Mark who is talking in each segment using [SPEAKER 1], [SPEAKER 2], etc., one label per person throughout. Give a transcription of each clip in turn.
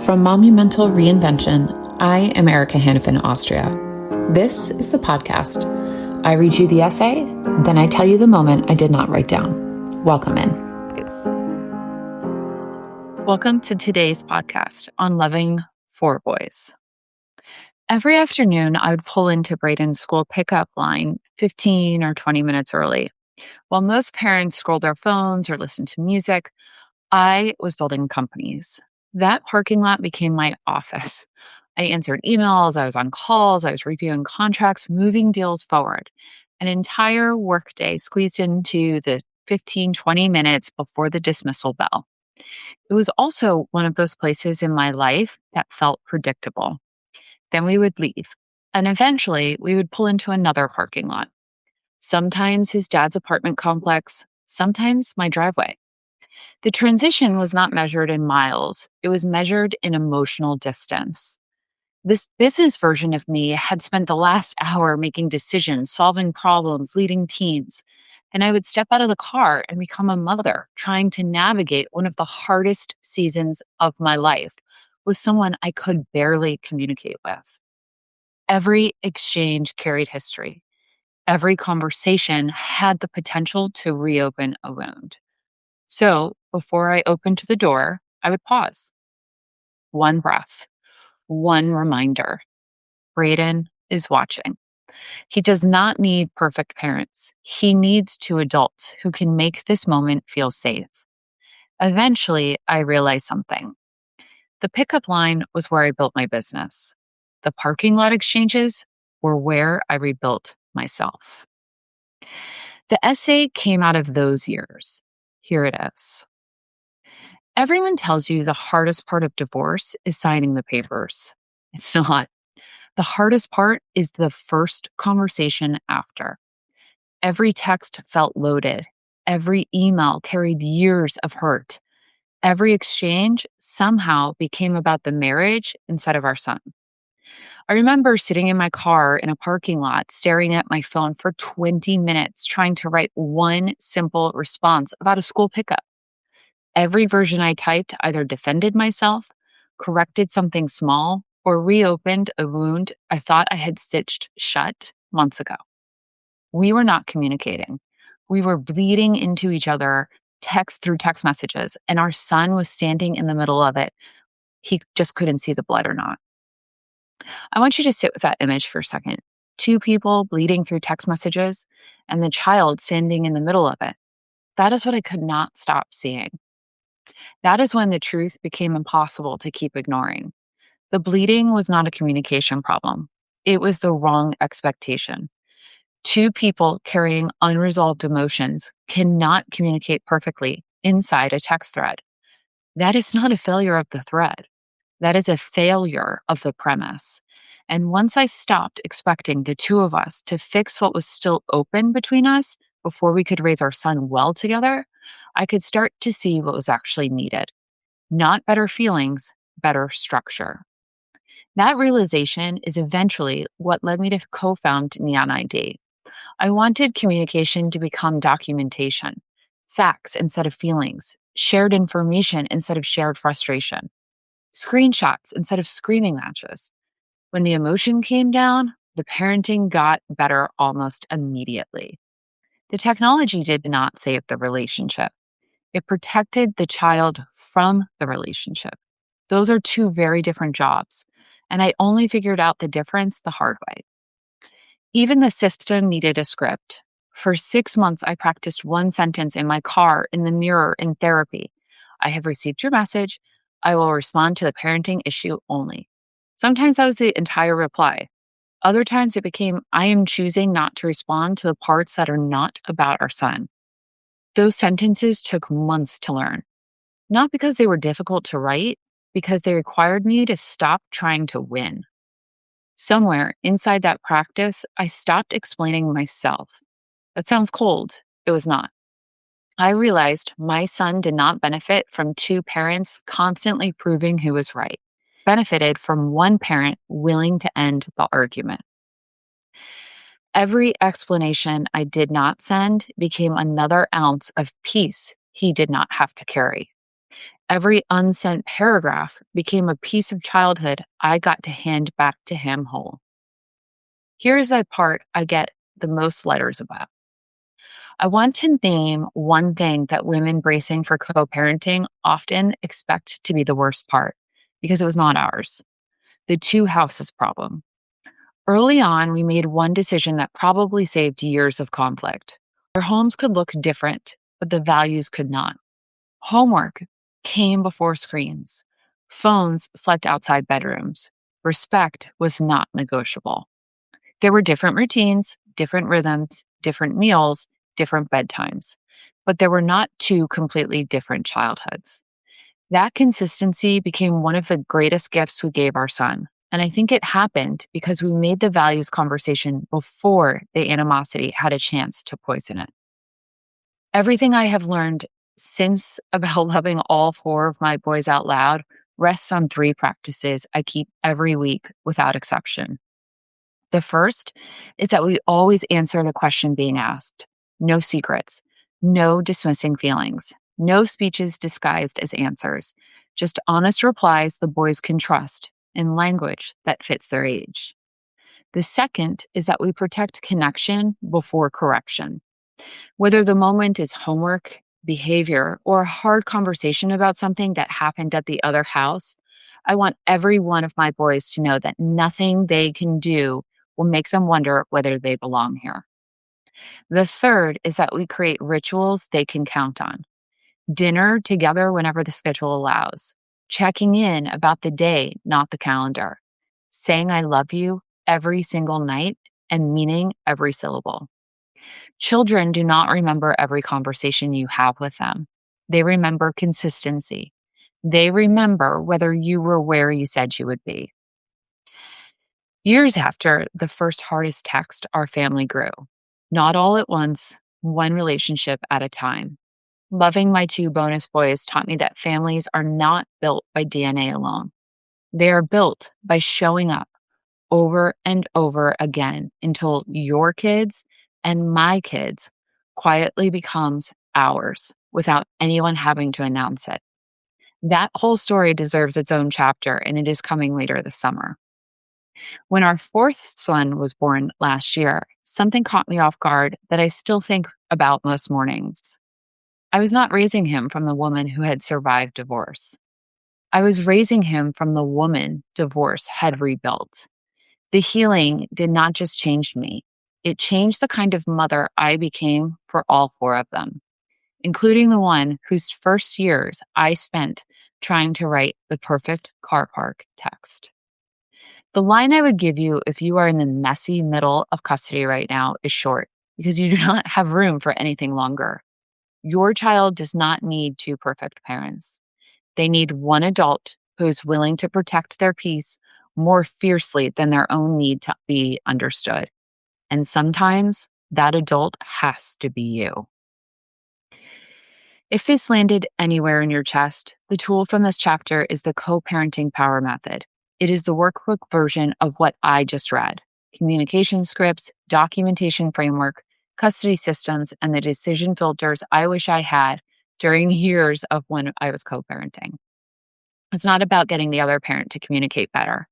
[SPEAKER 1] From MOMumental Reinvention, I am Erica Hannafin, Austria. This is the podcast. I read you the essay, then I tell you the moment I did not write down. Welcome in.
[SPEAKER 2] Welcome to today's podcast on loving four boys. Every afternoon, I would pull into Braden's school pickup line 15 or 20 minutes early. While most parents scrolled their phones or listened to music, I was building companies. That parking lot became my office. I answered emails, I was on calls, I was reviewing contracts, moving deals forward. An entire workday squeezed into the 15, 20 minutes before the dismissal bell. It was also one of those places in my life that felt predictable. Then we would leave, and eventually we would pull into another parking lot. Sometimes his dad's apartment complex, sometimes my driveway. The transition was not measured in miles, it was measured in emotional distance. This business version of me had spent the last hour making decisions, solving problems, leading teams. Then I would step out of the car and become a mother, trying to navigate one of the hardest seasons of my life with someone I could barely communicate with. Every exchange carried history. Every conversation had the potential to reopen a wound. So before I opened the door, I would pause. One breath, one reminder. Braden is watching. He does not need perfect parents. He needs two adults who can make this moment feel safe. Eventually, I realized something. The pickup line was where I built my business. The parking lot exchanges were where I rebuilt myself. The essay came out of those years. Here it is. Everyone tells you the hardest part of divorce is signing the papers. It's not. The hardest part is the first conversation after. Every text felt loaded. Every email carried years of hurt. Every exchange somehow became about the marriage instead of our son. I remember sitting in my car in a parking lot, staring at my phone for 20 minutes, trying to write one simple response about a school pickup. Every version I typed either defended myself, corrected something small, or reopened a wound I thought I had stitched shut months ago. We were not communicating. We were bleeding into each other through text messages, and our son was standing in the middle of it. He just couldn't see the blood or not. I want you to sit with that image for a second. Two people bleeding through text messages, and the child standing in the middle of it. That is what I could not stop seeing. That is when the truth became impossible to keep ignoring. The bleeding was not a communication problem. It was the wrong expectation. Two people carrying unresolved emotions cannot communicate perfectly inside a text thread. That is not a failure of the thread. That is a failure of the premise. And once I stopped expecting the two of us to fix what was still open between us before we could raise our son well together, I could start to see what was actually needed. Not better feelings, better structure. That realization is eventually what led me to co-found Neon ID. I wanted communication to become documentation, facts instead of feelings, shared information instead of shared frustration, screenshots instead of screaming matches. When the emotion came down, the parenting got better almost immediately. The technology did not save the relationship. It protected the child from the relationship. Those are two very different jobs, and I only figured out the difference the hard way. Even the system needed a script. For 6 months, I practiced one sentence in my car, in the mirror, in therapy. I have received your message. I will respond to the parenting issue only. Sometimes that was the entire reply. Other times it became, I am choosing not to respond to the parts that are not about our son. Those sentences took months to learn. Not because they were difficult to write, because they required me to stop trying to win. Somewhere inside that practice, I stopped explaining myself. That sounds cold. It was not. I realized my son did not benefit from two parents constantly proving who was right. He benefited from one parent willing to end the argument. Every explanation I did not send became another ounce of peace he did not have to carry. Every unsent paragraph became a piece of childhood I got to hand back to him whole. Here's the part I get the most letters about. I want to name one thing that women bracing for co-parenting often expect to be the worst part, because it was not ours. The two houses problem. Early on, we made one decision that probably saved years of conflict. Our homes could look different, but the values could not. Homework came before screens. Phones slept outside bedrooms. Respect was not negotiable. There were different routines, different rhythms, different meals, different bedtimes, but there were not two completely different childhoods. That consistency became one of the greatest gifts we gave our son. And I think it happened because we made the values conversation before the animosity had a chance to poison it. Everything I have learned since about loving all four of my boys out loud rests on three practices I keep every week without exception. The first is that we always answer the question being asked. No secrets, no dismissing feelings, no speeches disguised as answers, just honest replies the boys can trust in language that fits their age. The second is that we protect connection before correction. Whether the moment is homework, behavior, or a hard conversation about something that happened at the other house, I want every one of my boys to know that nothing they can do will make them wonder whether they belong here. The third is that we create rituals they can count on. Dinner together whenever the schedule allows. Checking in about the day, not the calendar. Saying I love you every single night and meaning every syllable. Children do not remember every conversation you have with them. They remember consistency. They remember whether you were where you said you would be. Years after the first hardest text, our family grew. Not all at once, one relationship at a time. Loving my two bonus boys taught me that families are not built by DNA alone. They are built by showing up over and over again until your kids and my kids quietly becomes ours without anyone having to announce it. That whole story deserves its own chapter, and it is coming later this summer. When our fourth son was born last year, something caught me off guard that I still think about most mornings. I was not raising him from the woman who had survived divorce. I was raising him from the woman divorce had rebuilt. The healing did not just change me. It changed the kind of mother I became for all four of them, including the one whose first years I spent trying to write the perfect car park text. The line I would give you if you are in the messy middle of custody right now is short, because you do not have room for anything longer. Your child does not need two perfect parents. They need one adult who is willing to protect their peace more fiercely than their own need to be understood. And sometimes that adult has to be you. If this landed anywhere in your chest, the tool from this chapter is the co-parenting power method. It is the workbook version of what I just read: communication scripts, documentation framework, custody systems, and the decision filters I wish I had during years of when I was co-parenting. It's not about getting the other parent to communicate better.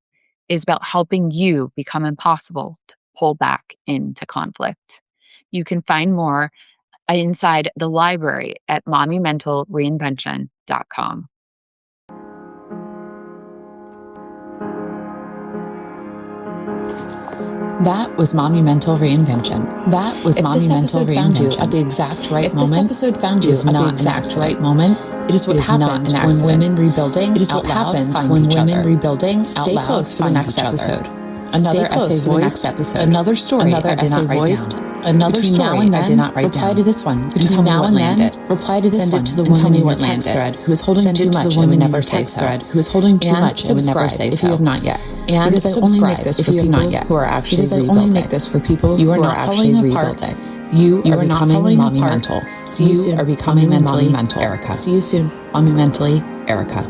[SPEAKER 2] It is about helping you become impossible to pull back into conflict. You can find more inside the library at MOMumentalReinvention.com.
[SPEAKER 1] That was MOMumental Reinvention. That was MOMumental Reinvention. At the exact right moment. If this episode found you at the exact right moment, it is what happens when women rebuilding. It is what happens when women rebuilding. Stay close for the next episode. Another essay voiced. Another story I did not write down. Another story I did not write down. Reply to this one and tell me what landed. Reply to this one and tell me what landed. Thread who is holding too much and would never say so. Who is holding too much and would never say so. If you have not yet. And because I only make this for people who are actually rebuilding. Because I only make this for people who are actually rebuilding. You are becoming MOMumental. See you soon. You are becoming MOMumental, Erica. See you soon. MOMumentally, Erica.